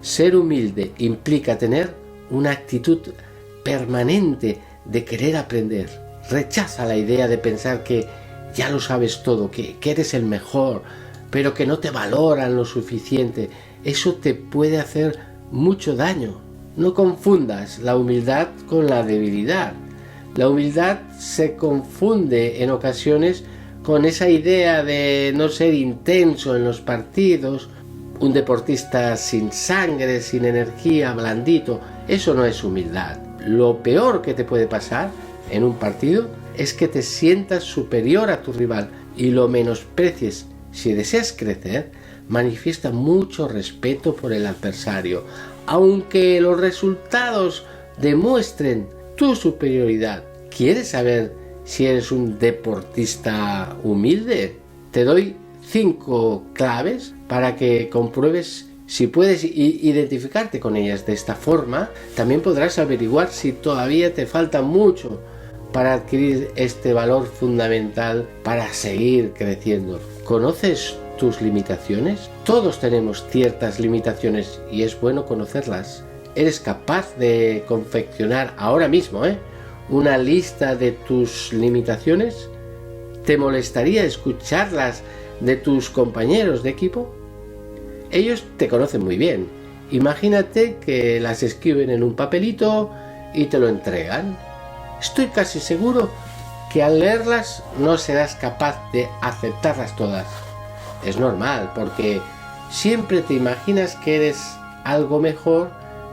Ser humilde implica tener una actitud permanente de querer aprender. Rechaza la idea de pensar que ya lo sabes todo, que eres el mejor, pero que no te valoran lo suficiente. Eso te puede hacer mucho daño. No confundas la humildad con la debilidad. La humildad se confunde en ocasiones con esa idea de no ser intenso en los partidos, un deportista sin sangre, sin energía, blandito. Eso no es humildad. Lo peor que te puede pasar en un partido es que te sientas superior a tu rival y lo menosprecies. Si deseas crecer, manifiesta mucho respeto por el adversario, aunque los resultados demuestren tu superioridad. ¿Quieres saber si eres un deportista humilde? Te doy 5 claves para que compruebes si puedes identificarte con ellas. De esta forma, también podrás averiguar si todavía te falta mucho para adquirir este valor fundamental para seguir creciendo. ¿Conoces tus limitaciones? Todos tenemos ciertas limitaciones y es bueno conocerlas. ¿Eres capaz de confeccionar ahora mismo, una lista de tus limitaciones? ¿Te molestaría escucharlas de tus compañeros de equipo? Ellos te conocen muy bien. Imagínate que las escriben en un papelito y te lo entregan. Estoy casi seguro que al leerlas no serás capaz de aceptarlas todas. Es normal, porque siempre te imaginas que eres algo mejor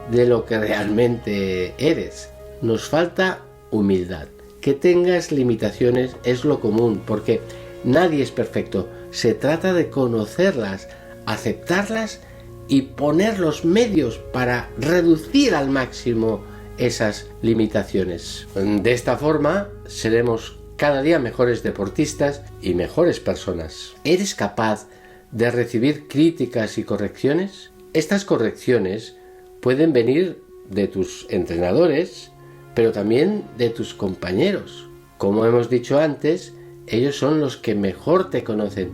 de lo que realmente eres. Nos falta humildad. Que tengas limitaciones es lo común, porque nadie es perfecto. Se trata de conocerlas, aceptarlas y poner los medios para reducir al máximo esas limitaciones. De esta forma seremos cada día mejores deportistas y mejores personas. ¿Eres capaz de recibir críticas y correcciones? Estas correcciones pueden venir de tus entrenadores, pero también de tus compañeros. Como hemos dicho antes, ellos son los que mejor te conocen.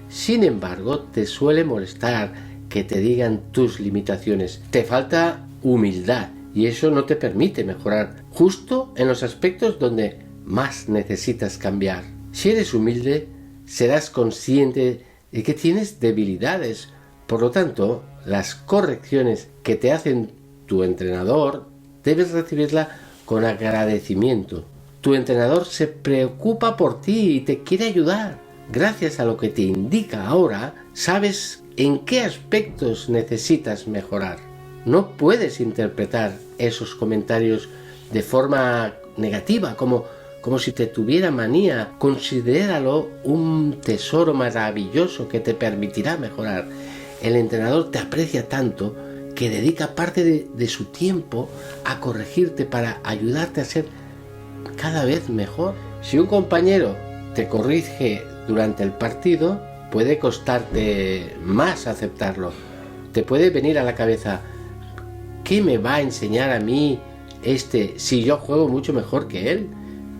Sin embargo, te suele molestar que te digan tus limitaciones. Te falta humildad y eso no te permite mejorar justo en los aspectos donde más necesitas cambiar. Si eres humilde, serás consciente de que tienes debilidades. Por lo tanto, las correcciones que te hacen tu entrenador debes recibirla con agradecimiento. Tu entrenador se preocupa por ti y te quiere ayudar. Gracias a lo que te indica ahora, sabes en qué aspectos necesitas mejorar. No puedes interpretar esos comentarios de forma negativa, como si te tuviera manía. Considéralo un tesoro maravilloso que te permitirá mejorar. El entrenador te aprecia tanto que dedica parte de su tiempo a corregirte para ayudarte a ser cada vez mejor. Si un compañero te corrige durante el partido, puede costarte más aceptarlo. Te puede venir a la cabeza: ¿qué me va a enseñar a mí si yo juego mucho mejor que él?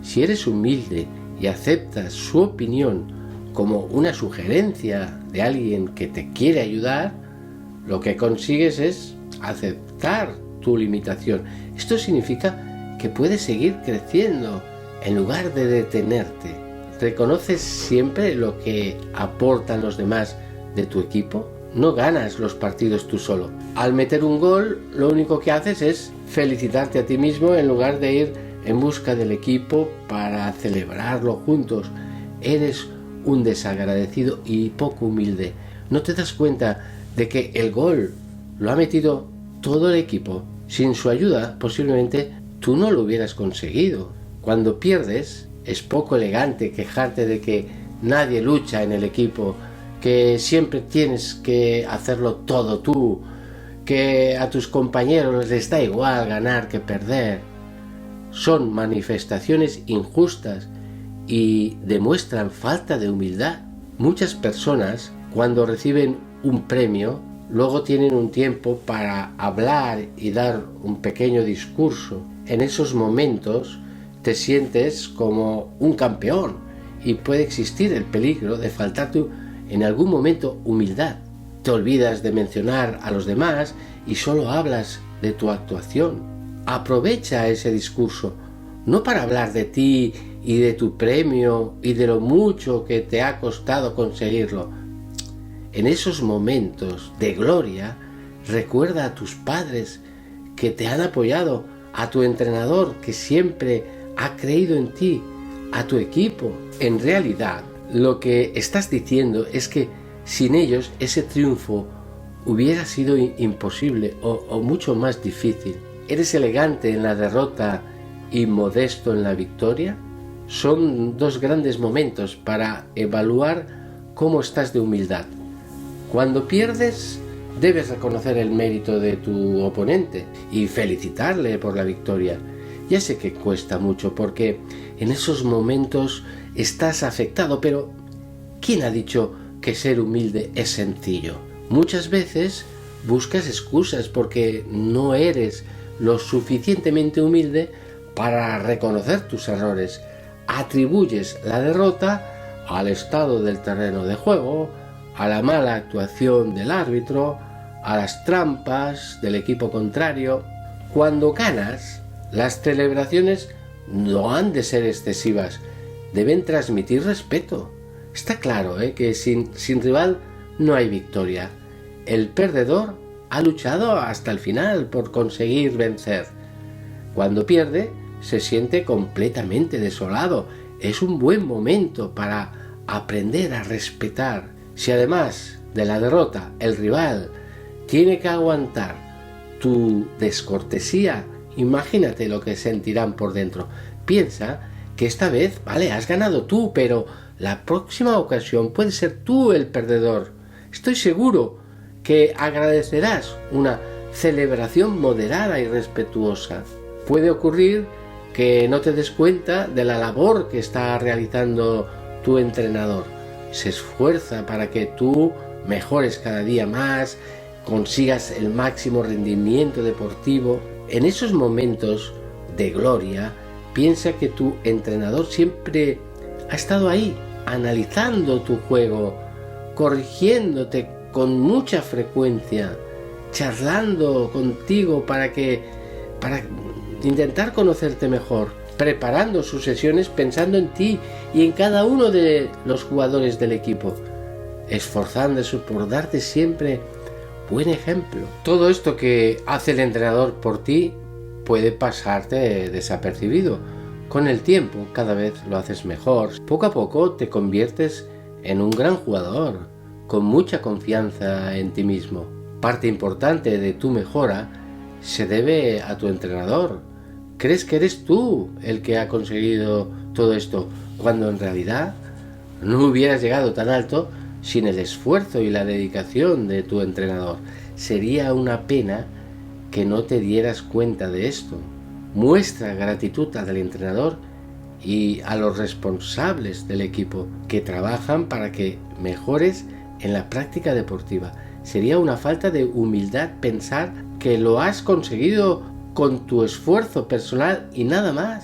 Si eres humilde y aceptas su opinión como una sugerencia de alguien que te quiere ayudar, lo que consigues es aceptar tu limitación. Esto significa que puedes seguir creciendo en lugar de detenerte. ¿Reconoces siempre lo que aportan los demás de tu equipo? No ganas los partidos tú solo. Al meter un gol, lo único que haces es felicitarte a ti mismo en lugar de ir en busca del equipo para celebrarlo juntos. Eres un desagradecido y poco humilde. ¿No te das cuenta de que el gol lo ha metido todo el equipo? Sin su ayuda, posiblemente tú no lo hubieras conseguido. Cuando pierdes, es poco elegante quejarte de que nadie lucha en el equipo, que siempre tienes que hacerlo todo tú, que a tus compañeros les da igual ganar que perder. Son manifestaciones injustas y demuestran falta de humildad. Muchas personas, cuando reciben un premio, luego tienen un tiempo para hablar y dar un pequeño discurso. En esos momentos te sientes como un campeón y puede existir el peligro de faltarte en algún momento humildad. Te olvidas de mencionar a los demás y solo hablas de tu actuación. Aprovecha ese discurso, no para hablar de ti y de tu premio y de lo mucho que te ha costado conseguirlo. En esos momentos de gloria, recuerda a tus padres que te han apoyado, a tu entrenador que siempre ha creído en ti, a tu equipo. En realidad, lo que estás diciendo es que sin ellos ese triunfo hubiera sido imposible o mucho más difícil. ¿Eres elegante en la derrota y modesto en la victoria? Son dos grandes momentos para evaluar cómo estás de humildad. Cuando pierdes, debes reconocer el mérito de tu oponente y felicitarle por la victoria. Ya sé que cuesta mucho porque en esos momentos estás afectado, pero ¿quién ha dicho que ser humilde es sencillo? Muchas veces buscas excusas porque no eres lo suficientemente humilde para reconocer tus errores. Atribuyes la derrota al estado del terreno de juego, a la mala actuación del árbitro, a las trampas del equipo contrario. Cuando ganas, las celebraciones no han de ser excesivas, deben transmitir respeto. Está claro que sin rival no hay victoria. El perdedor ha luchado hasta el final por conseguir vencer. Cuando pierde, se siente completamente desolado. Es un buen momento para aprender a respetar. Si además de la derrota el rival tiene que aguantar tu descortesía, imagínate lo que sentirán por dentro. Piensa que esta vez, vale, has ganado tú, pero la próxima ocasión puedes ser tú el perdedor. Estoy seguro que agradecerás una celebración moderada y respetuosa. Puede ocurrir que no te des cuenta de la labor que está realizando tu entrenador. Se esfuerza para que tú mejores cada día más, consigas el máximo rendimiento deportivo. En esos momentos de gloria, piensa que tu entrenador siempre ha estado ahí, analizando tu juego, corrigiéndote con mucha frecuencia, charlando contigo para intentar conocerte mejor, preparando sus sesiones pensando en ti y en cada uno de los jugadores del equipo, esforzándose por darte siempre buen ejemplo. Todo esto que hace el entrenador por ti puede pasarte desapercibido. Con el tiempo cada vez lo haces mejor. Poco a poco te conviertes en un gran jugador, con mucha confianza en ti mismo. Parte importante de tu mejora se debe a tu entrenador. Crees que eres tú el que ha conseguido todo esto, cuando en realidad no hubieras llegado tan alto sin el esfuerzo y la dedicación de tu entrenador. Sería una pena que no te dieras cuenta de esto. Muestra gratitud al entrenador y a los responsables del equipo que trabajan para que mejores en la práctica deportiva. Sería una falta de humildad pensar que lo has conseguido con tu esfuerzo personal y nada más.